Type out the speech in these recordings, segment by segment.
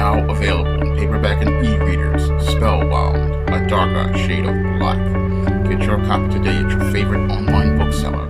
Now available in paperback and e-readers, Spellbound, A Darker Shade of Black. Get your copy today at your favorite online bookseller.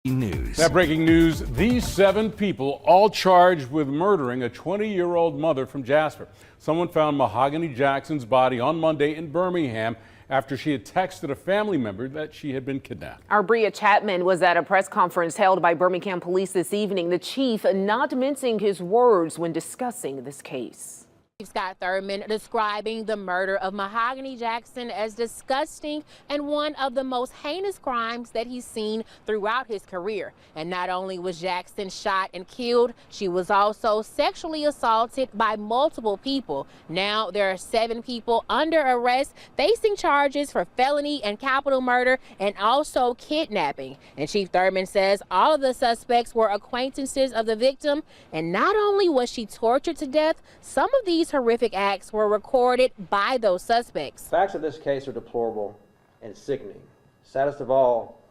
News. Now, breaking news, these 7 people all charged with murdering a 20-year-old mother from Jasper. Someone found Mahogany Jackson's body on Monday in Birmingham after she had texted a family member that she had been kidnapped. Our Bria Chapman was at a press conference held by Birmingham police this evening. The chief not mincing his words when discussing this case. Scott Thurman describing the murder of Mahogany Jackson as disgusting and one of the most heinous crimes that he's seen throughout his career. And not only was Jackson shot and killed, she was also sexually assaulted by multiple people. Now there are 7 people under arrest facing charges for felony and capital murder and also kidnapping. And Chief Thurman says all of the suspects were acquaintances of the victim. And not only was she tortured to death, some of these horrific acts were recorded by those suspects. Facts of this case are deplorable and sickening. Saddest of all,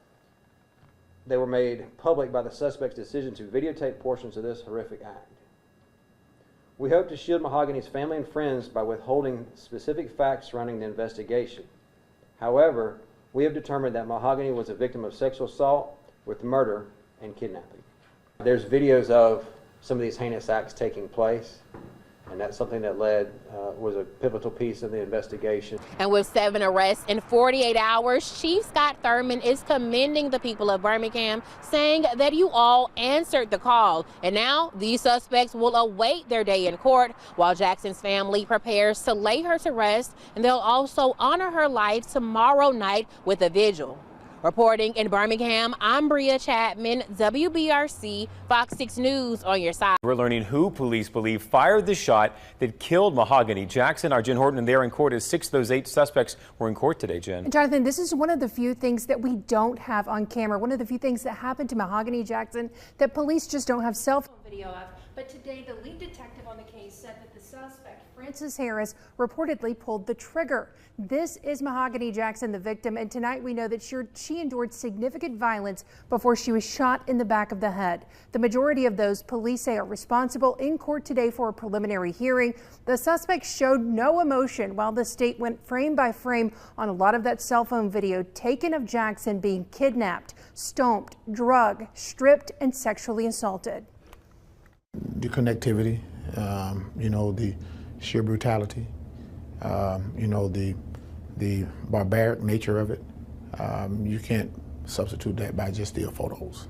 they were made public by the suspect's decision to videotape portions of this horrific act. We hope to shield Mahogany's family and friends by withholding specific facts surrounding the investigation. However, we have determined that Mahogany was a victim of sexual assault with murder and kidnapping. There's videos of some of these heinous acts taking place. And that's something that was a pivotal piece of the investigation. And with 7 arrests in 48 hours, Chief Scott Thurman is commending the people of Birmingham, saying that you all answered the call. And now these suspects will await their day in court while Jackson's family prepares to lay her to rest. And they'll also honor her life tomorrow night with a vigil. Reporting in Birmingham, I'm Bria Chapman, WBRC, Fox 6 News on your side. We're learning who police believe fired the shot that killed Mahogany Jackson. Our Jen Horton, and they're in court as 6 of those 8 suspects were in court today, Jen. Jonathan, this is one of the few things that we don't have on camera, one of the few things that happened to Mahogany Jackson that police just don't have cell phone video of. But today, the lead detective on the case said that the suspect, Francis Harris, reportedly pulled the trigger. This is Mahogany Jackson, the victim, and tonight we know that she endured significant violence before she was shot in the back of the head. The majority of those police say are responsible in court today for a preliminary hearing. The suspect showed no emotion while the state went frame by frame on a lot of that cell phone video taken of Jackson being kidnapped, stomped, drugged, stripped, and sexually assaulted. The connectivity, the sheer brutality, the barbaric nature of it. You can't substitute that by just still photos.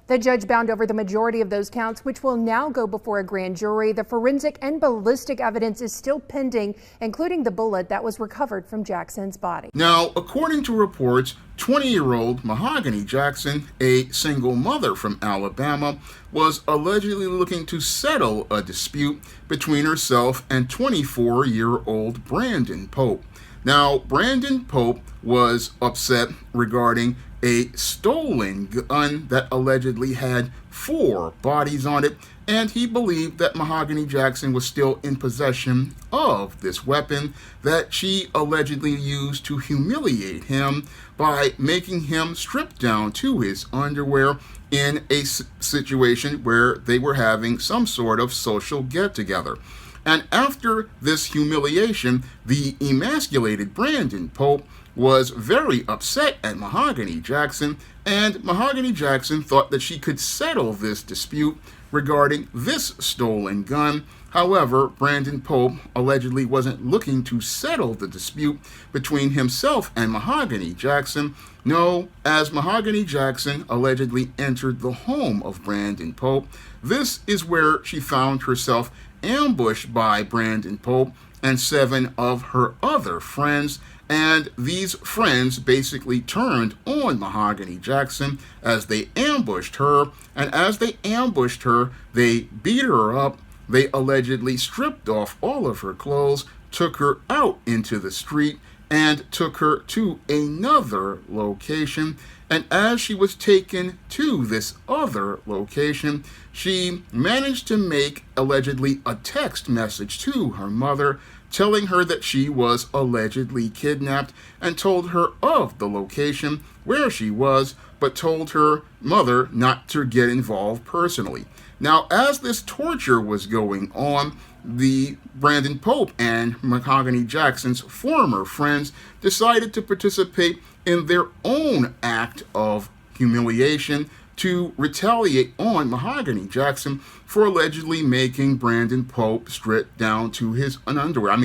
The judge bound over the majority of those counts, which will now go before a grand jury. The forensic and ballistic evidence is still pending, including the bullet that was recovered from Jackson's body. Now, according to reports, 20-year-old Mahogany Jackson, a single mother from Alabama, was allegedly looking to settle a dispute between herself and 24-year-old Brandon Pope. Now, Brandon Pope was upset regarding a stolen gun that allegedly had 4 bodies on it, and he believed that Mahogany Jackson was still in possession of this weapon that she allegedly used to humiliate him by making him strip down to his underwear in a situation where they were having some sort of social get-together. And after this humiliation, the emasculated Brandon Pope was very upset at Mahogany Jackson, and Mahogany Jackson thought that she could settle this dispute regarding this stolen gun. However, Brandon Pope allegedly wasn't looking to settle the dispute between himself and Mahogany Jackson. No, as Mahogany Jackson allegedly entered the home of Brandon Pope, this is where she found herself ambushed by Brandon Pope and 7 of her other friends. And these friends basically turned on Mahogany Jackson as they ambushed her. And as they ambushed her, they beat her up. They allegedly stripped off all of her clothes, took her out into the street, and took her to another location. And as she was taken to this other location, she managed to make allegedly a text message to her mother telling her that she was allegedly kidnapped, and told her of the location where she was, but told her mother not to get involved personally. Now, as this torture was going on, the Brandon Pope and Mahogany Jackson's former friends decided to participate in their own act of humiliation to retaliate on Mahogany Jackson for allegedly making Brandon Pope strip down to his underwear.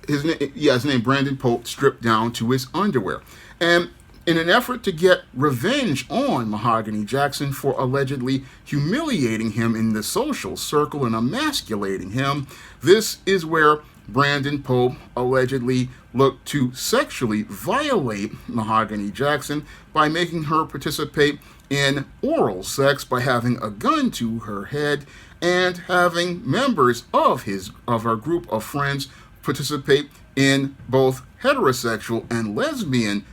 His name Brandon Pope stripped down to his underwear. And in an effort to get revenge on Mahogany Jackson for allegedly humiliating him in the social circle and emasculating him, this is where Brandon Pope allegedly looked to sexually violate Mahogany Jackson by making her participate in oral sex by having a gun to her head, and having members of her group of friends participate in both heterosexual and lesbian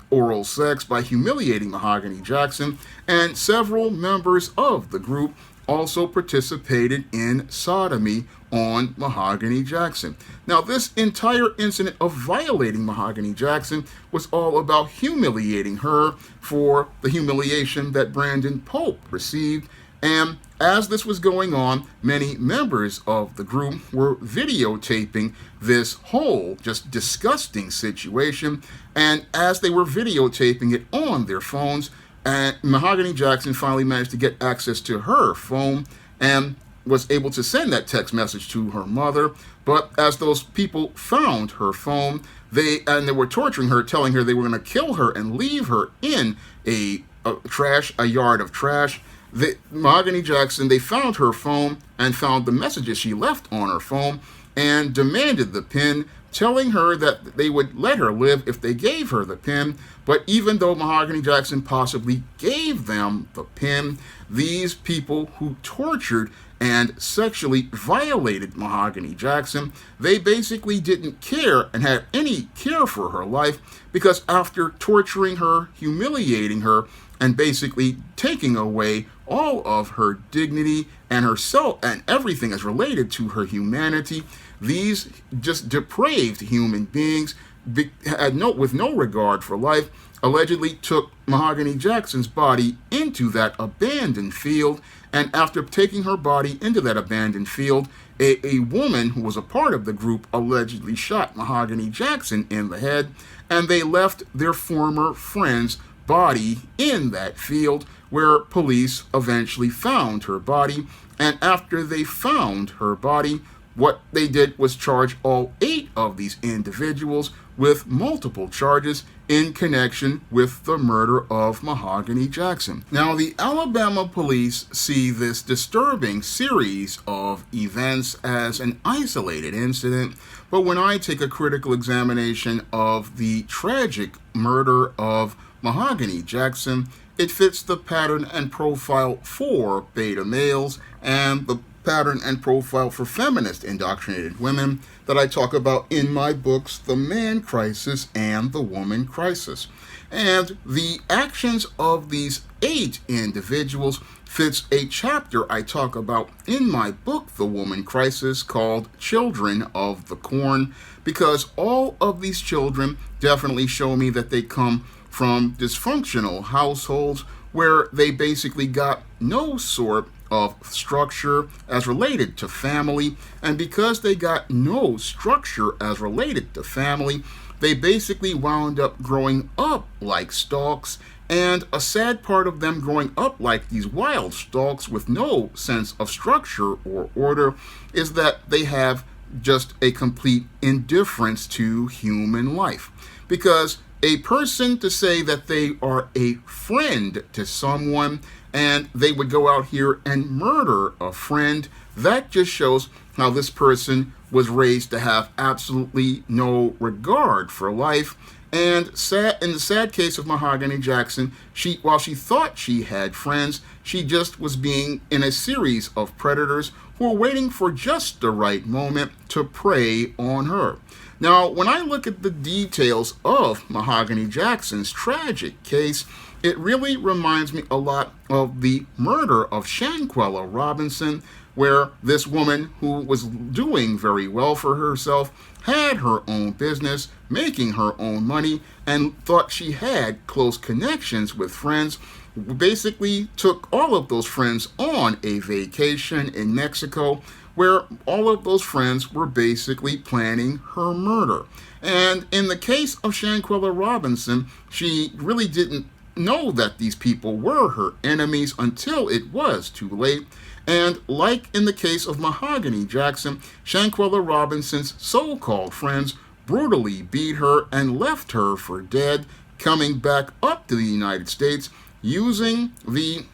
oral sex by humiliating Mahogany Jackson, and several members of the group also participated in sodomy on Mahogany Jackson. Now, this entire incident of violating Mahogany Jackson was all about humiliating her for the humiliation that Brandon Pope received. And as this was going on, many members of the group were videotaping this whole just disgusting situation. And as they were videotaping it on their phones, and Mahogany Jackson finally managed to get access to her phone and was able to send that text message to her mother. But as those people found her phone, they were torturing her, telling her they were going to kill her and leave her in a yard of trash. Mahogany Jackson, they found her phone and found the messages she left on her phone and demanded the PIN, telling her that they would let her live if they gave her the PIN. But even though Mahogany Jackson possibly gave them the PIN, these people who tortured and sexually violated Mahogany Jackson, they basically didn't care and had any care for her life, because after torturing her, humiliating her, and basically taking away all of her dignity and herself and everything as related to her humanity, these just depraved human beings, with no regard for life, allegedly took Mahogany Jackson's body into that abandoned field. And after taking her body into that abandoned field, a woman who was a part of the group allegedly shot Mahogany Jackson in the head, and they left their former friend's body in that field, where police eventually found her body. And after they found her body, what they did was charge all 8 of these individuals with multiple charges in connection with the murder of Mahogany Jackson. Now, the Alabama police see this disturbing series of events as an isolated incident, but when I take a critical examination of the tragic murder of Mahogany Jackson, it fits the pattern and profile for beta males and the pattern and profile for feminist indoctrinated women that I talk about in my books, The Man Crisis and The Woman Crisis. And the actions of these 8 individuals fits a chapter I talk about in my book, The Woman Crisis, called Children of the Corn, because all of these children definitely show me that they come from dysfunctional households where they basically got no sort of structure as related to family. And because they got no structure as related to family, they basically wound up growing up like stalks. And a sad part of them growing up like these wild stalks with no sense of structure or order is that they have just a complete indifference to human life. Because a person to say that they are a friend to someone and they would go out here and murder a friend, that just shows how this person was raised to have absolutely no regard for life. And in the sad case of Mahogany Jackson, while she thought she had friends, she just was being in a series of predators who were waiting for just the right moment to prey on her. Now, when I look at the details of Mahogany Jackson's tragic case, it really reminds me a lot of the murder of Shanquella Robinson, where this woman who was doing very well for herself, had her own business, making her own money, and thought she had close connections with friends, basically took all of those friends on a vacation in Mexico, where all of those friends were basically planning her murder. And in the case of Shanquella Robinson, she really didn't know that these people were her enemies until it was too late. And like in the case of Mahogany Jackson, Shanquella Robinson's so-called friends brutally beat her and left her for dead, coming back up to the United States, using the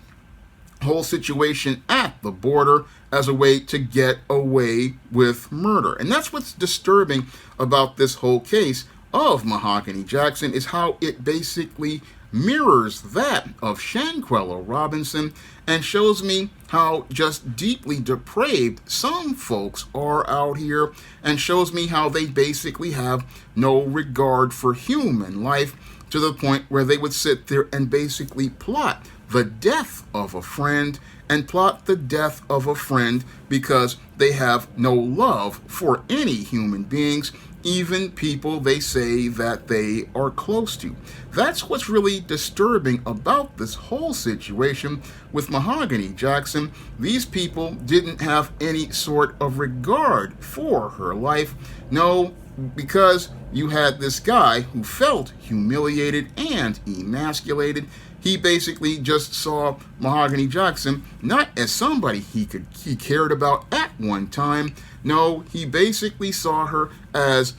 whole situation at the border as a way to get away with murder. And that's what's disturbing about this whole case of Mahogany Jackson, is how it basically mirrors that of Shanquella Robinson and shows me how just deeply depraved some folks are out here, and shows me how they basically have no regard for human life, to the point where they would sit there and basically plot the death of a friend, and plot the death of a friend because they have no love for any human beings, even people they say that they are close to. That's what's really disturbing about this whole situation with Mahogany Jackson. These people didn't have any sort of regard for her life. No, because you had this guy who felt humiliated and emasculated. He basically just saw Mahogany Jackson not as somebody he cared about at one time. No, he basically saw her as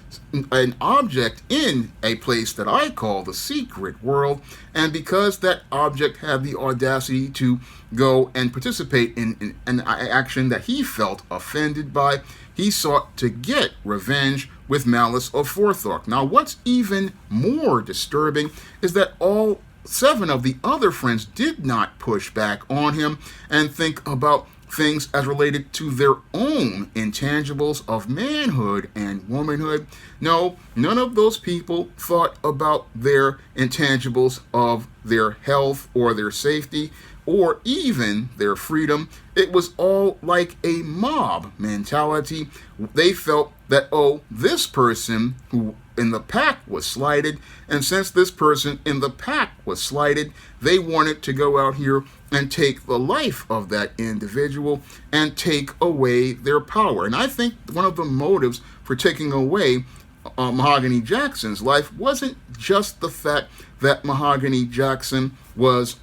an object in a place that I call the secret world. And because that object had the audacity to go and participate in an action that he felt offended by, he sought to get revenge with malice aforethought. Now, what's even more disturbing is that all 7 of the other friends did not push back on him and think about things as related to their own intangibles of manhood and womanhood. No, none of those people thought about their intangibles of their health or their safety or even their freedom. It was all like a mob mentality. They felt that, oh, this person who in the pack was slighted, and since this person in the pack was slighted, they wanted to go out here and take the life of that individual and take away their power. And I think one of the motives for taking away Mahogany Jackson's life wasn't just the fact that Mahogany Jackson was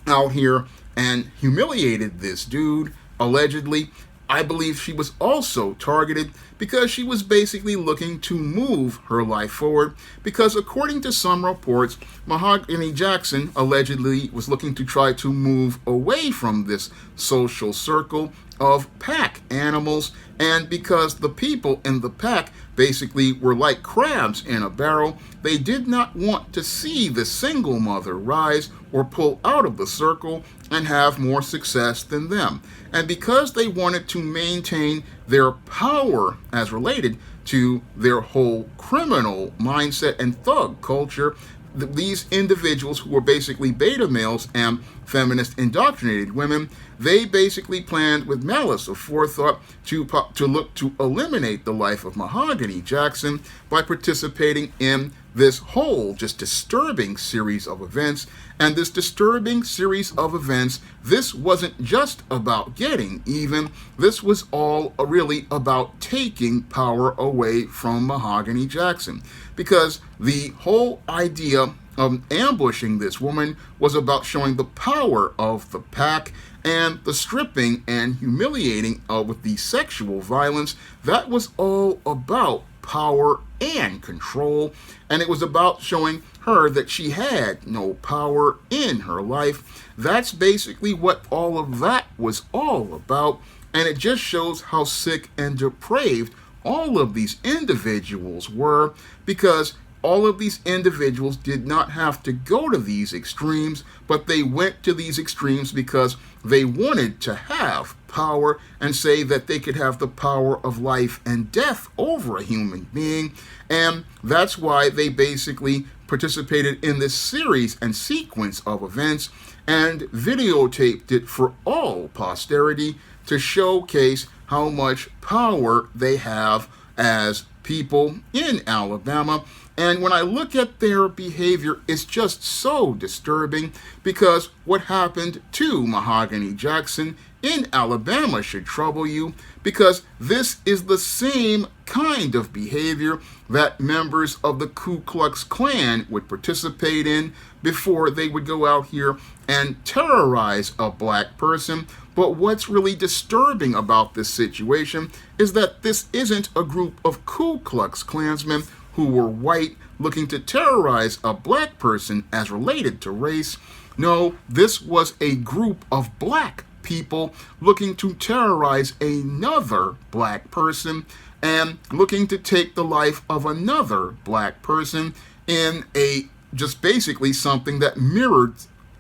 out here and humiliated this dude, allegedly. I believe she was also targeted because she was basically looking to move her life forward, because according to some reports, Mahogany Jackson allegedly was looking to try to move away from this social circle of pack animals, and because the people in the pack basically were like crabs in a barrel, they did not want to see the single mother rise or pull out of the circle and have more success than them. And because they wanted to maintain their power as related to their whole criminal mindset and thug culture, these individuals who were basically beta males and feminist indoctrinated women, they basically planned with malice aforethought to look to eliminate the life of Mahogany Jackson by participating in this whole just disturbing series of events. And this disturbing series of events, this wasn't just about getting even. This was all really about taking power away from Mahogany Jackson, because the whole idea of ambushing this woman was about showing the power of the pack, and the stripping and humiliating with the sexual violence. That was all about power and control, and it was about showing her that she had no power in her life. That's basically what all of that was all about, and it just shows how sick and depraved all of these individuals were, because all of these individuals did not have to go to these extremes, but they went to these extremes because they wanted to have power and say that they could have the power of life and death over a human being. And that's why they basically participated in this series and sequence of events and videotaped it for all posterity to showcase how much power they have as people in Alabama. And when I look at their behavior, it's just so disturbing, because what happened to Mahogany Jackson in Alabama should trouble you, because this is the same kind of behavior that members of the Ku Klux Klan would participate in before they would go out here and terrorize a black person. But what's really disturbing about this situation is that this isn't a group of Ku Klux Klansmen who were white looking to terrorize a black person as related to race. No, this was a group of black people looking to terrorize another black person and looking to take the life of another black person in a just basically something that mirrored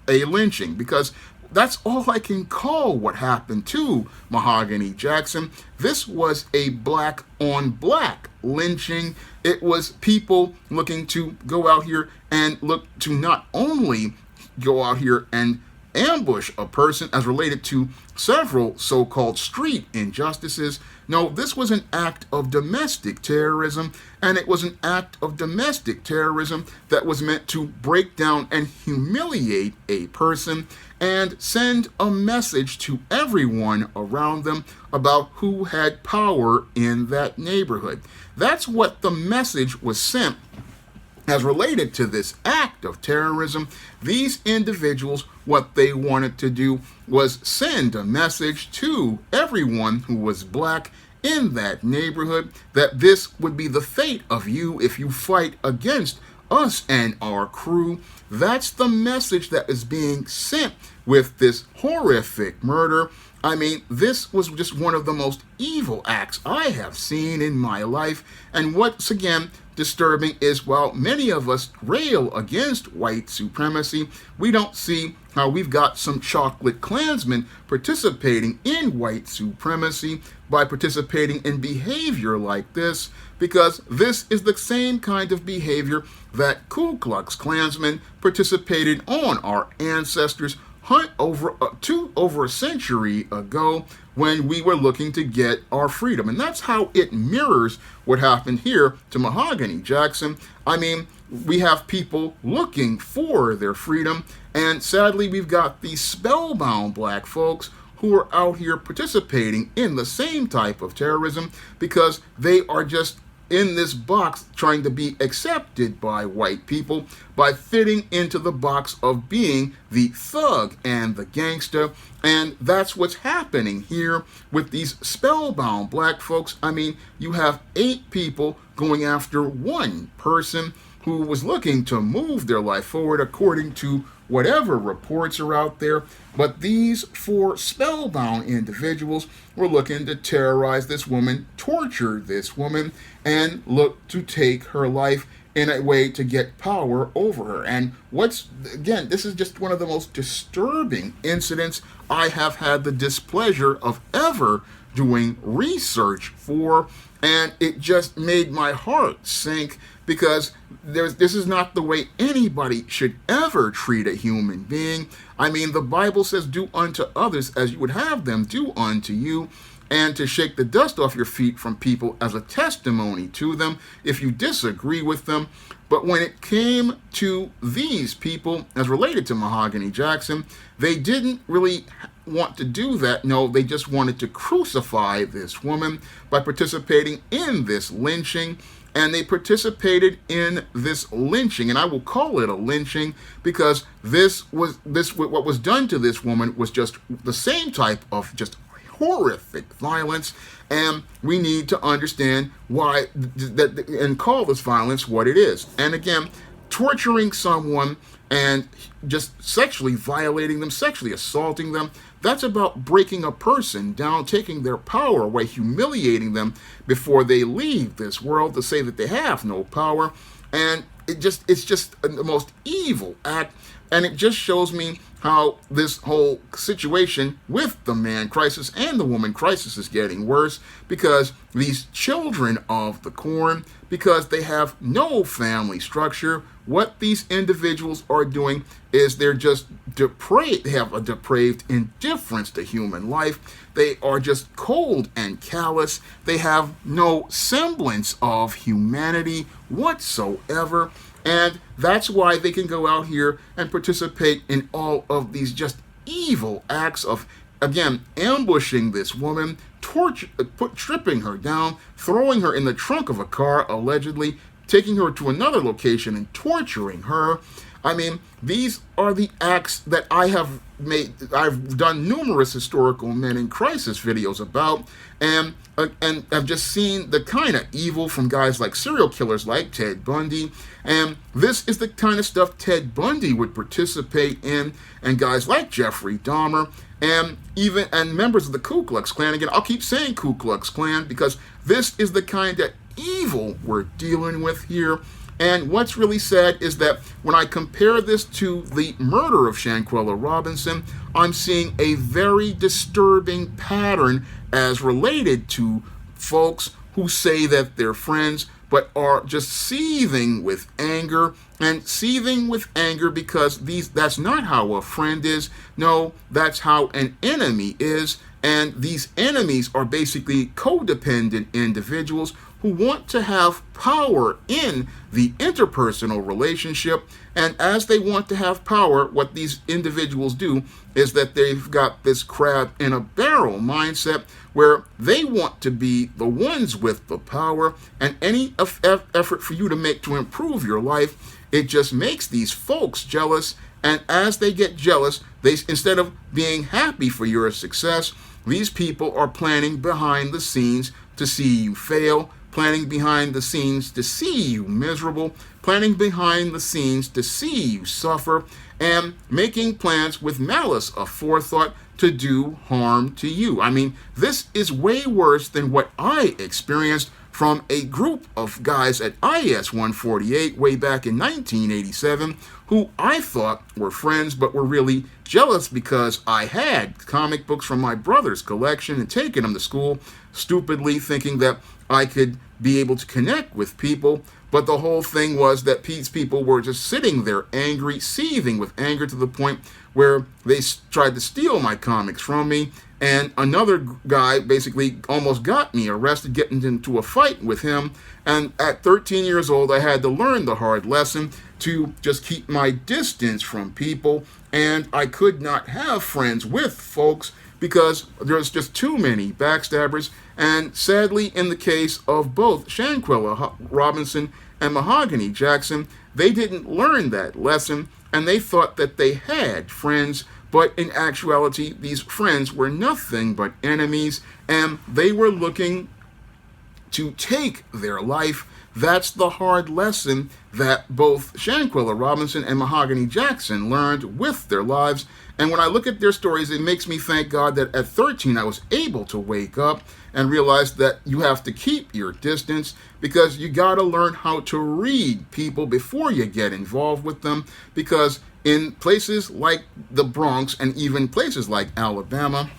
a lynching, because that's all I can call what happened to Mahogany Jackson. This was a black on black lynching. It was people looking to go out here and look to not only go out here and ambush a person as related to several so-called street injustices. No, this was an act of domestic terrorism, and it was an act of domestic terrorism that was meant to break down and humiliate a person and send a message to everyone around them about who had power in that neighborhood. That's what the message was sent as related to this act of terrorism. These individuals, what they wanted to do was send a message to everyone who was black in that neighborhood that this would be the fate of you if you fight against us and our crew. That's the message that is being sent with this horrific murder. I mean, this was just one of the most evil acts I have seen in my life. And once again, disturbing is, while many of us rail against white supremacy, we don't see how we've got some chocolate Klansmen participating in white supremacy by participating in behavior like this, because this is the same kind of behavior that Ku Klux Klansmen participated on our ancestors over a century ago when we were looking to get our freedom. And that's how it mirrors what happened here to Mahogany Jackson. I mean, we have people looking for their freedom, and sadly we've got these spellbound black folks who are out here participating in the same type of terrorism because they are just in this box trying to be accepted by white people by fitting into the box of being the thug and the gangster. And that's what's happening here with these spellbound black folks. I mean, you have 8 people going after one person who was looking to move their life forward according to whatever reports are out there. But these 4 spellbound individuals were looking to terrorize this woman, torture this woman, and look to take her life in a way to get power over her. And again, this is just one of the most disturbing incidents I have had the displeasure of ever doing research for, and it just made my heart sink, because this is not the way anybody should ever treat a human being. I mean, the Bible says, do unto others as you would have them do unto you, and to shake the dust off your feet from people as a testimony to them if you disagree with them. But when it came to these people as related to Mahogany Jackson, they didn't really want to do that. No, they just wanted to crucify this woman by participating in this lynching. And they participated in this lynching, and I will call it a lynching because what was done to this woman was just the same type of just horrific violence, and we need to understand why and call this violence what it is. And again, torturing someone and just sexually violating them, sexually assaulting them, that's about breaking a person down, taking their power away, humiliating them before they leave this world to say that they have no power. And it's just the most evil act. And it just shows me how this whole situation with the man crisis and the woman crisis is getting worse, because these children of the corn, because they have no family structure, what these individuals are doing is they're just depraved. They have a depraved indifference to human life. They are just cold and callous. They have no semblance of humanity whatsoever. And that's why they can go out here and participate in all of these just evil acts of, again, ambushing this woman, stripping her down, throwing her in the trunk of a car, allegedly, taking her to another location and torturing her. I mean, these are the acts that I've done numerous historical men in crisis videos about, and I've just seen the kind of evil from guys like serial killers like Ted Bundy, and this is the kind of stuff Ted Bundy would participate in, and guys like Jeffrey Dahmer, and members of the Ku Klux Klan. Again, I'll keep saying Ku Klux Klan because this is the kind of evil we're dealing with here. And what's really sad is that when I compare this to the murder of Shanquella Robinson, I'm seeing a very disturbing pattern as related to folks who say that they're friends but are just seething with anger, and seething with anger because that's not how a friend is. No, that's how an enemy is. And these enemies are basically codependent individuals who want to have power in the interpersonal relationship. And as they want to have power, what these individuals do is that they've got this crab in a barrel mindset where they want to be the ones with the power, and any effort for you to make to improve your life, it just makes these folks jealous. And as they get jealous, they, instead of being happy for your success, these people are planning behind the scenes to see you fail, planning behind the scenes to see you miserable, planning behind the scenes to see you suffer, and making plans with malice aforethought to do harm to you. I mean, this is way worse than what I experienced from a group of guys at IS 148 way back in 1987 who I thought were friends but were really jealous because I had comic books from my brother's collection and taken them to school, stupidly thinking that I could be able to connect with people. But the whole thing was that these people were just sitting there angry, seething with anger to the point where they tried to steal my comics from me. And another guy basically almost got me arrested, getting into a fight with him. And at 13 years old, I had to learn the hard lesson to just keep my distance from people. And I could not have friends with folks because there's just too many backstabbers. And sadly, in the case of both Shanquella Robinson and Mahogany Jackson, they didn't learn that lesson, and they thought that they had friends, but in actuality, these friends were nothing but enemies, and they were looking to take their life. That's the hard lesson that both Shanquella Robinson and Mahogany Jackson learned with their lives. And when I look at their stories, it makes me thank God that at 13 I was able to wake up and realize that you have to keep your distance, because you got to learn how to read people before you get involved with them. Because in places like the Bronx and even places like Alabama,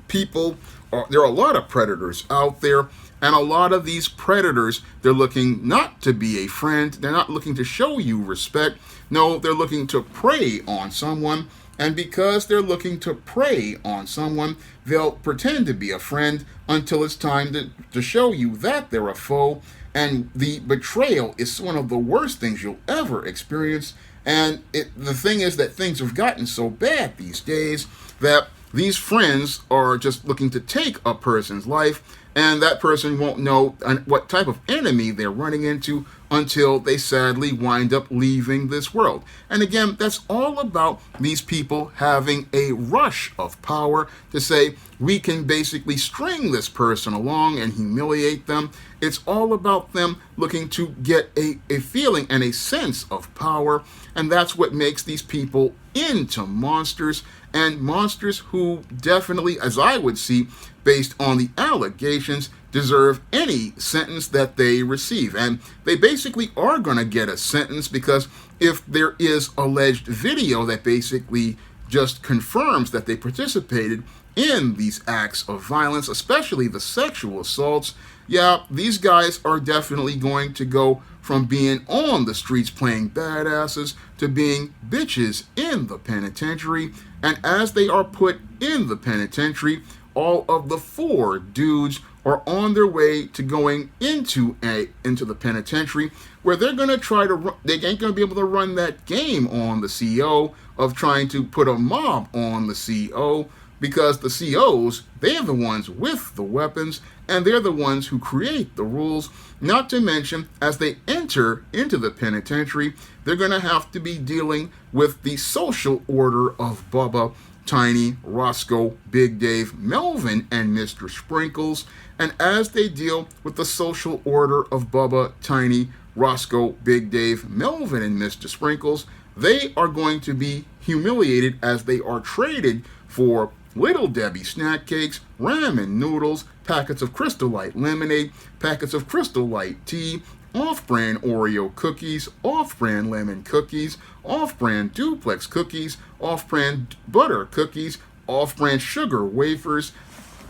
there are a lot of predators out there. And a lot of these predators, they're looking not to be a friend. They're not looking to show you respect. No, they're looking to prey on someone. And because they're looking to prey on someone, they'll pretend to be a friend until it's time to show you that they're a foe. And the betrayal is one of the worst things you'll ever experience. And the thing is that things have gotten so bad these days that these friends are just looking to take a person's life, and that person won't know what type of enemy they're running into until they sadly wind up leaving this world. And again, that's all about these people having a rush of power to say, we can basically string this person along and humiliate them. It's all about them looking to get a feeling and a sense of power. And that's what makes these people into monsters, and monsters who definitely, as I would see, based on the allegations, deserve any sentence that they receive. And they basically are going to get a sentence, because if there is alleged video that basically just confirms that they participated in these acts of violence, especially the sexual assaults, yeah, these guys are definitely going to go from being on the streets playing badasses to being bitches in the penitentiary. And as they are put in the penitentiary, all of the 4 dudes are on their way to going into the penitentiary, where they're going to try to they ain't going to be able to run that game on the CO of trying to put a mob on the CO, because the COs, they're the ones with the weapons, and they're the ones who create the rules. Not to mention, as they enter into the penitentiary, they're going to have to be dealing with the social order of Bubba, Tiny, Roscoe, Big Dave, Melvin, and Mr. Sprinkles. And as they deal with the social order of Bubba, Tiny, Roscoe, Big Dave, Melvin, and Mr. Sprinkles, they are going to be humiliated as they are traded for Little Debbie snack cakes, ramen noodles, packets of Crystal Light lemonade, packets of Crystal Light tea, off-brand Oreo cookies, off-brand lemon cookies, off-brand duplex cookies, off-brand butter cookies, off-brand sugar wafers,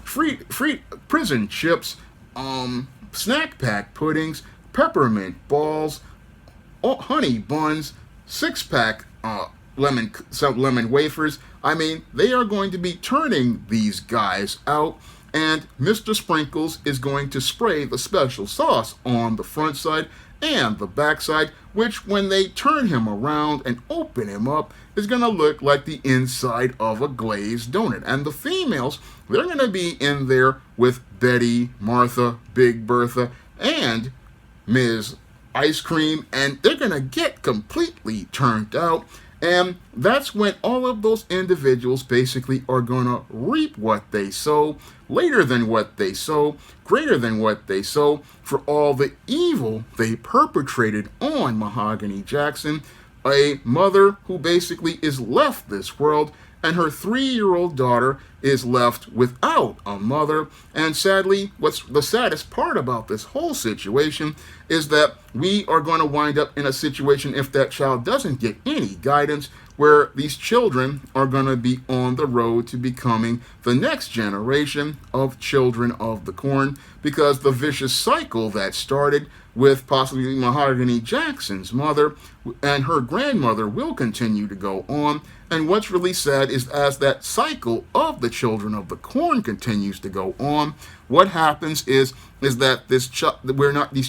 free prison chips, snack pack puddings, peppermint balls, honey buns, 6-pack lemon wafers. I mean, they are going to be turning these guys out, and Mr. Sprinkles is going to spray the special sauce on the front side and the back side, which when they turn him around and open him up is going to look like the inside of a glazed donut. And the females, they're going to be in there with Betty, Martha, Big Bertha, and Ms. Ice Cream, and they're going to get completely turned out. And that's when all of those individuals basically are going to reap what they sow, later than what they sow, greater than what they sow, for all the evil they perpetrated on Mahogany Jackson, a mother who basically is left this world, and her 3-year-old daughter is left without a mother. And sadly, what's the saddest part about this whole situation is that we are going to wind up in a situation, if that child doesn't get any guidance, where these children are going to be on the road to becoming the next generation of children of the corn, because the vicious cycle that started with possibly Mahogany Jackson's mother and her grandmother will continue to go on. And what's really sad is, as that cycle of the children of the corn continues to go on, what happens is that these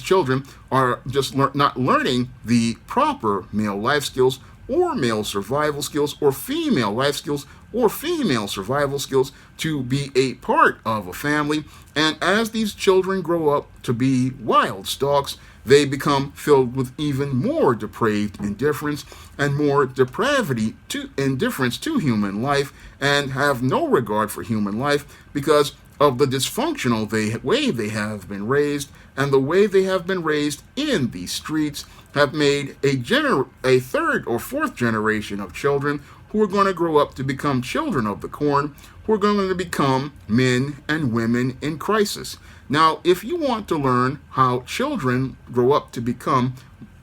children are just not learning the proper male life skills, or male survival skills, or female life skills, or female survival skills to be a part of a family. And as these children grow up to be wild stalks, they become filled with even more depraved indifference and more indifference to human life, and have no regard for human life because of the dysfunctional way they have been raised. And the way they have been raised in these streets have made a 3rd or 4th generation of children who are going to grow up to become children of the corn, who are going to become men and women in crisis. Now, if you want to learn how children grow up to become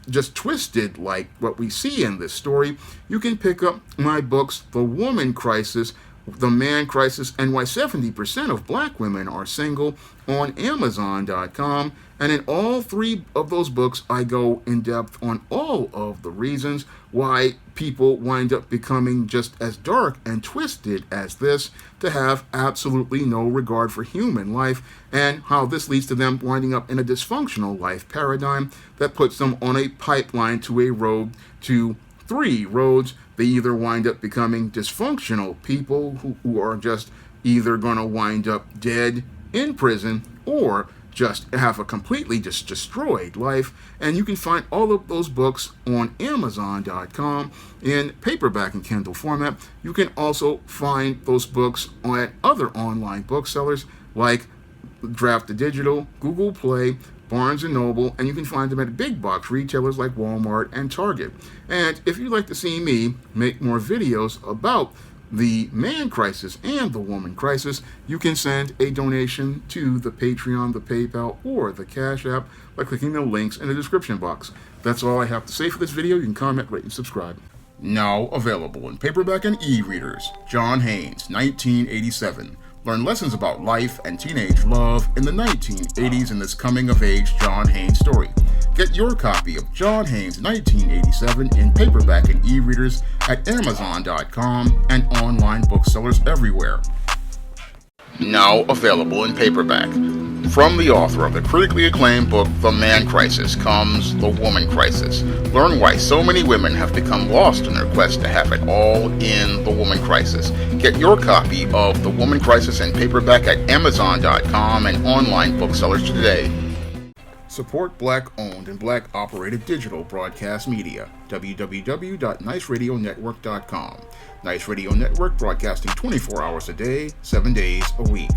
just twisted like what we see in this story, you can pick up my books, The Woman Crisis, The Man Crisis, and Why 70% of Black Women Are Single, on Amazon.com. And in all 3 of those books, I go in depth on all of the reasons why people wind up becoming just as dark and twisted as this, to have absolutely no regard for human life, and how this leads to them winding up in a dysfunctional life paradigm that puts them on a pipeline to a road to 3 roads. They either wind up becoming dysfunctional people who are just either going to wind up dead in prison, or just have a completely just destroyed life. And you can find all of those books on Amazon.com in paperback and Kindle format. You can also find those books at other online booksellers like Draft to Digital, Google Play, Barnes & Noble, and you can find them at big box retailers like Walmart and Target. And if you'd like to see me make more videos about the Man Crisis and the Woman Crisis, you can send a donation to the Patreon, the PayPal, or the Cash App by clicking the links in the description box. That's all I have to say for this video. You can comment, rate, and subscribe. Now available in paperback and e-readers, John Haynes, 1987. Learn lessons about life and teenage love in the 1980s in this coming-of-age John Haynes story. Get your copy of John Haynes 1987 in paperback and e-readers at Amazon.com and online booksellers everywhere. Now available in paperback. From the author of the critically acclaimed book The Man Crisis comes The Woman Crisis. Learn why so many women have become lost in their quest to have it all in The Woman Crisis. Get your copy of The Woman Crisis in paperback at Amazon.com and online booksellers today. Support Black-owned and Black-operated digital broadcast media. www.niceradionetwork.com. Nice Radio Network, broadcasting 24 hours a day, 7 days a week.